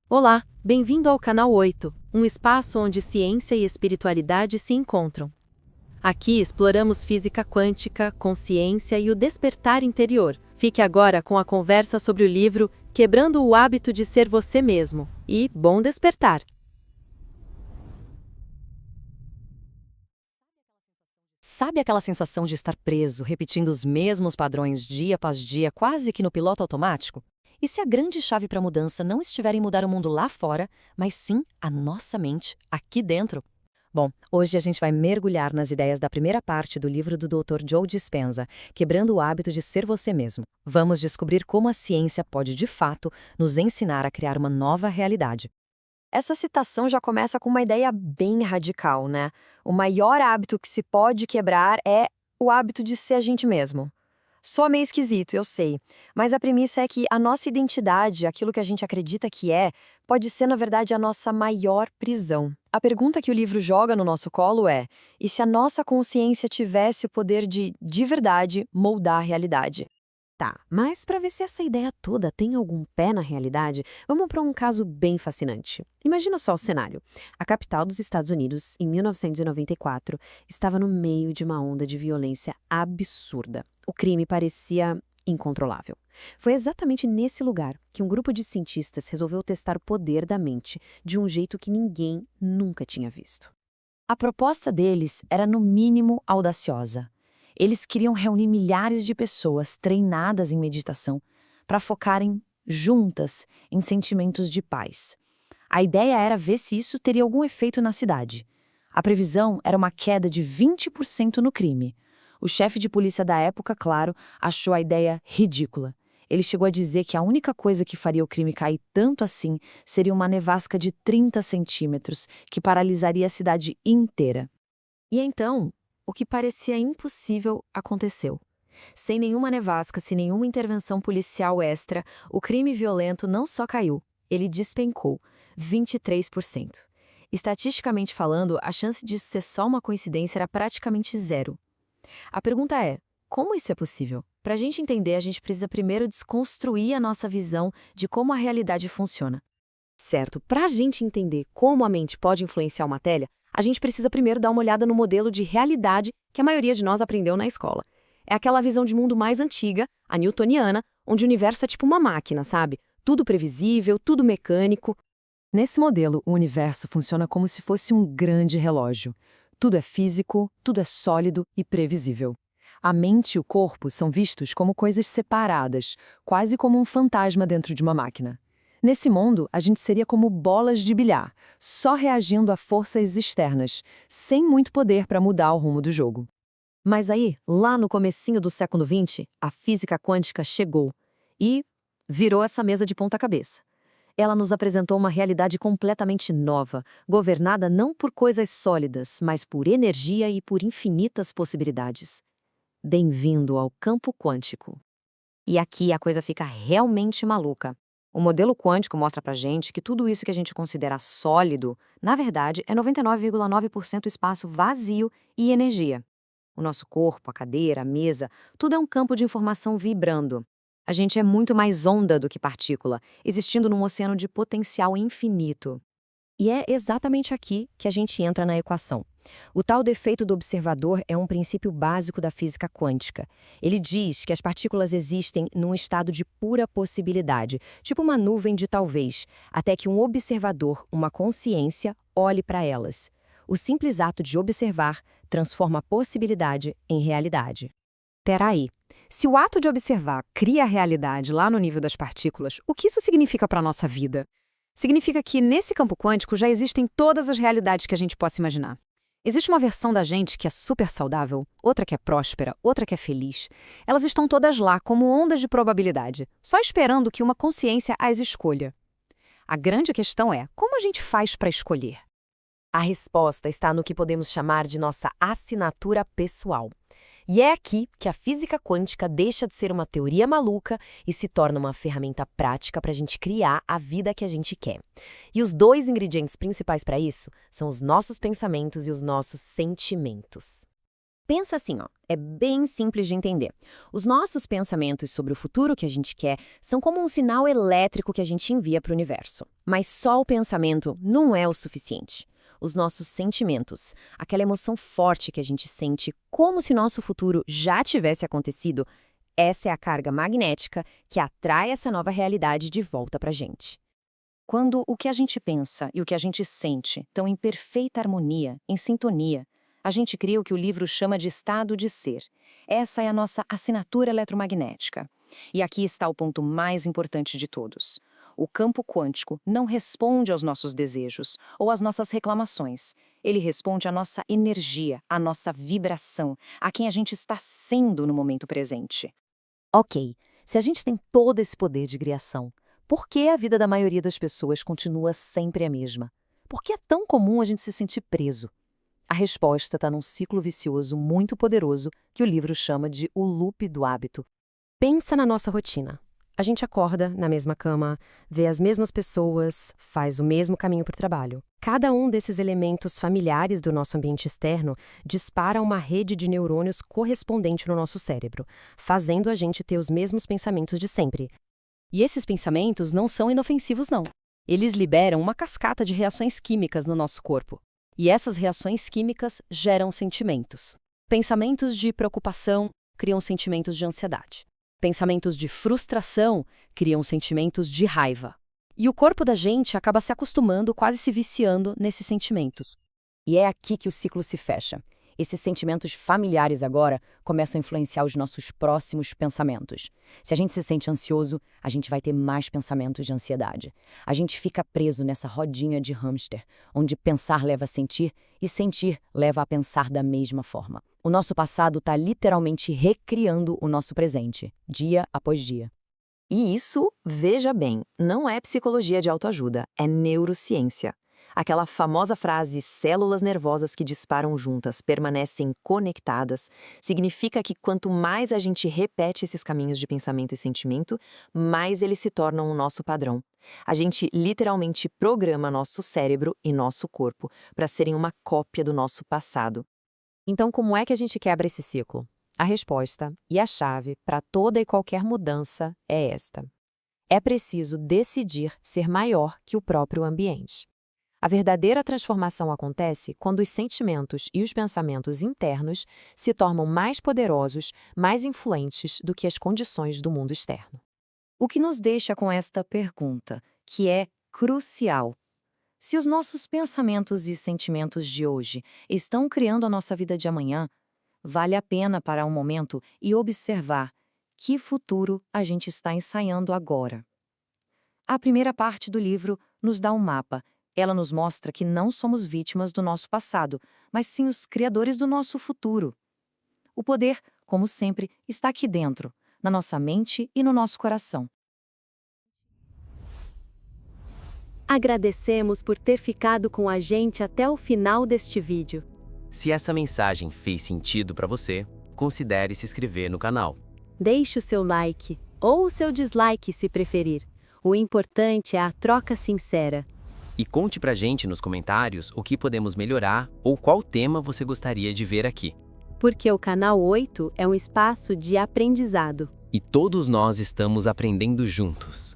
Olá, bem-vindo ao canal 8, um espaço onde ciência e espiritualidade se encontram. Aqui exploramos física quântica, consciência e o despertar interior. Fique agora com a conversa sobre o livro Quebrando o Hábito de Ser Você Mesmo. E bom despertar! Sabe aquela sensação de estar preso, repetindo os mesmos padrões dia após dia, quase que no piloto automático? E se a grande chave para a mudança não estiver em mudar o mundo lá fora, mas sim a nossa mente, aqui dentro? Bom, hoje a gente vai mergulhar nas ideias da primeira parte do livro do Dr. Joe Dispenza, Quebrando o Hábito de Ser Você Mesmo. Vamos descobrir como a ciência pode, de fato, nos ensinar a criar uma nova realidade. Essa citação já começa com uma ideia bem radical, né? O maior hábito que se pode quebrar é o hábito de ser a gente mesmo. Soa meio esquisito, eu sei, mas a premissa é que a nossa identidade, aquilo que a gente acredita que é, pode ser, na verdade, a nossa maior prisão. A pergunta que o livro joga no nosso colo é: e se a nossa consciência tivesse o poder de verdade, moldar a realidade? Tá, mas para ver se essa ideia toda tem algum pé na realidade, vamos para um caso bem fascinante. Imagina só o cenário. A capital dos Estados Unidos, em 1994, estava no meio de uma onda de violência absurda. O crime parecia incontrolável. Foi exatamente nesse lugar que um grupo de cientistas resolveu testar o poder da mente de um jeito que ninguém nunca tinha visto. A proposta deles era, no mínimo, audaciosa. Eles queriam reunir milhares de pessoas treinadas em meditação para focarem juntas em sentimentos de paz. A ideia era ver se isso teria algum efeito na cidade. A previsão era uma queda de 20% no crime. O chefe de polícia da época, claro, achou a ideia ridícula. Ele chegou a dizer que a única coisa que faria o crime cair tanto assim seria uma nevasca de 30 centímetros que paralisaria a cidade inteira. E então, o que parecia impossível aconteceu. Sem nenhuma nevasca, sem nenhuma intervenção policial extra, o crime violento não só caiu, ele despencou, 23%. Estatisticamente falando, a chance disso ser só uma coincidência era praticamente zero. A pergunta é: como isso é possível? Para a gente entender, a gente precisa primeiro desconstruir a nossa visão de como a realidade funciona. Certo, para a gente entender como a mente pode influenciar uma matéria, a gente precisa primeiro dar uma olhada no modelo de realidade que a maioria de nós aprendeu na escola. É aquela visão de mundo mais antiga, a newtoniana, onde o universo é tipo uma máquina, sabe? Tudo previsível, tudo mecânico. Nesse modelo, o universo funciona como se fosse um grande relógio. Tudo é físico, tudo é sólido e previsível. A mente e o corpo são vistos como coisas separadas, quase como um fantasma dentro de uma máquina. Nesse mundo, a gente seria como bolas de bilhar, só reagindo a forças externas, sem muito poder para mudar o rumo do jogo. Mas aí, lá no comecinho do século XX, a física quântica chegou e virou essa mesa de ponta cabeça. Ela nos apresentou uma realidade completamente nova, governada não por coisas sólidas, mas por energia e por infinitas possibilidades. Bem-vindo ao campo quântico. E aqui a coisa fica realmente maluca. O modelo quântico mostra pra gente que tudo isso que a gente considera sólido, na verdade, é 99,9% espaço vazio e energia. O nosso corpo, a cadeira, a mesa, tudo é um campo de informação vibrando. A gente é muito mais onda do que partícula, existindo num oceano de potencial infinito. E é exatamente aqui que a gente entra na equação. O tal defeito do observador é um princípio básico da física quântica. Ele diz que as partículas existem num estado de pura possibilidade, tipo uma nuvem de talvez, até que um observador, uma consciência, olhe para elas. O simples ato de observar transforma a possibilidade em realidade. Peraí, se o ato de observar cria a realidade lá no nível das partículas, o que isso significa para a nossa vida? Significa que, nesse campo quântico, já existem todas as realidades que a gente possa imaginar. Existe uma versão da gente que é super saudável, outra que é próspera, outra que é feliz. Elas estão todas lá como ondas de probabilidade, só esperando que uma consciência as escolha. A grande questão é, como a gente faz para escolher? A resposta está no que podemos chamar de nossa assinatura pessoal. E é aqui que a física quântica deixa de ser uma teoria maluca e se torna uma ferramenta prática para a gente criar a vida que a gente quer. E os dois ingredientes principais para isso são os nossos pensamentos e os nossos sentimentos. Pensa assim, ó, é bem simples de entender. Os nossos pensamentos sobre o futuro que a gente quer são como um sinal elétrico que a gente envia para o universo. Mas só o pensamento não é o suficiente. Os nossos sentimentos, aquela emoção forte que a gente sente como se nosso futuro já tivesse acontecido, essa é a carga magnética que atrai essa nova realidade de volta para a gente. Quando o que a gente pensa e o que a gente sente estão em perfeita harmonia, em sintonia, a gente cria o que o livro chama de estado de ser. Essa é a nossa assinatura eletromagnética. E aqui está o ponto mais importante de todos. O campo quântico não responde aos nossos desejos ou às nossas reclamações. Ele responde à nossa energia, à nossa vibração, a quem a gente está sendo no momento presente. Ok, se a gente tem todo esse poder de criação, por que a vida da maioria das pessoas continua sempre a mesma? Por que é tão comum a gente se sentir preso? A resposta está num ciclo vicioso muito poderoso que o livro chama de o loop do hábito. Pensa na nossa rotina. A gente acorda na mesma cama, vê as mesmas pessoas, faz o mesmo caminho para o trabalho. Cada um desses elementos familiares do nosso ambiente externo dispara uma rede de neurônios correspondente no nosso cérebro, fazendo a gente ter os mesmos pensamentos de sempre. E esses pensamentos não são inofensivos, não. Eles liberam uma cascata de reações químicas no nosso corpo. E essas reações químicas geram sentimentos. Pensamentos de preocupação criam sentimentos de ansiedade. Pensamentos de frustração criam sentimentos de raiva. E o corpo da gente acaba se acostumando, quase se viciando nesses sentimentos. E é aqui que o ciclo se fecha. Esses sentimentos familiares agora começam a influenciar os nossos próximos pensamentos. Se a gente se sente ansioso, a gente vai ter mais pensamentos de ansiedade. A gente fica preso nessa rodinha de hamster, onde pensar leva a sentir e sentir leva a pensar da mesma forma. O nosso passado está literalmente recriando o nosso presente, dia após dia. E isso, veja bem, não é psicologia de autoajuda, é neurociência. Aquela famosa frase, células nervosas que disparam juntas permanecem conectadas, significa que quanto mais a gente repete esses caminhos de pensamento e sentimento, mais eles se tornam o nosso padrão. A gente literalmente programa nosso cérebro e nosso corpo para serem uma cópia do nosso passado. Então, como é que a gente quebra esse ciclo? A resposta e a chave para toda e qualquer mudança é esta. É preciso decidir ser maior que o próprio ambiente. A verdadeira transformação acontece quando os sentimentos e os pensamentos internos se tornam mais poderosos, mais influentes do que as condições do mundo externo. O que nos deixa com esta pergunta, que é crucial. Se os nossos pensamentos e sentimentos de hoje estão criando a nossa vida de amanhã, vale a pena parar um momento e observar que futuro a gente está ensaiando agora. A primeira parte do livro nos dá um mapa. Ela nos mostra que não somos vítimas do nosso passado, mas sim os criadores do nosso futuro. O poder, como sempre, está aqui dentro, na nossa mente e no nosso coração. Agradecemos por ter ficado com a gente até o final deste vídeo. Se essa mensagem fez sentido para você, considere se inscrever no canal. Deixe o seu like, ou o seu dislike se preferir. O importante é a troca sincera. E conte pra gente nos comentários o que podemos melhorar ou qual tema você gostaria de ver aqui. Porque o Canal 8 é um espaço de aprendizado. E todos nós estamos aprendendo juntos.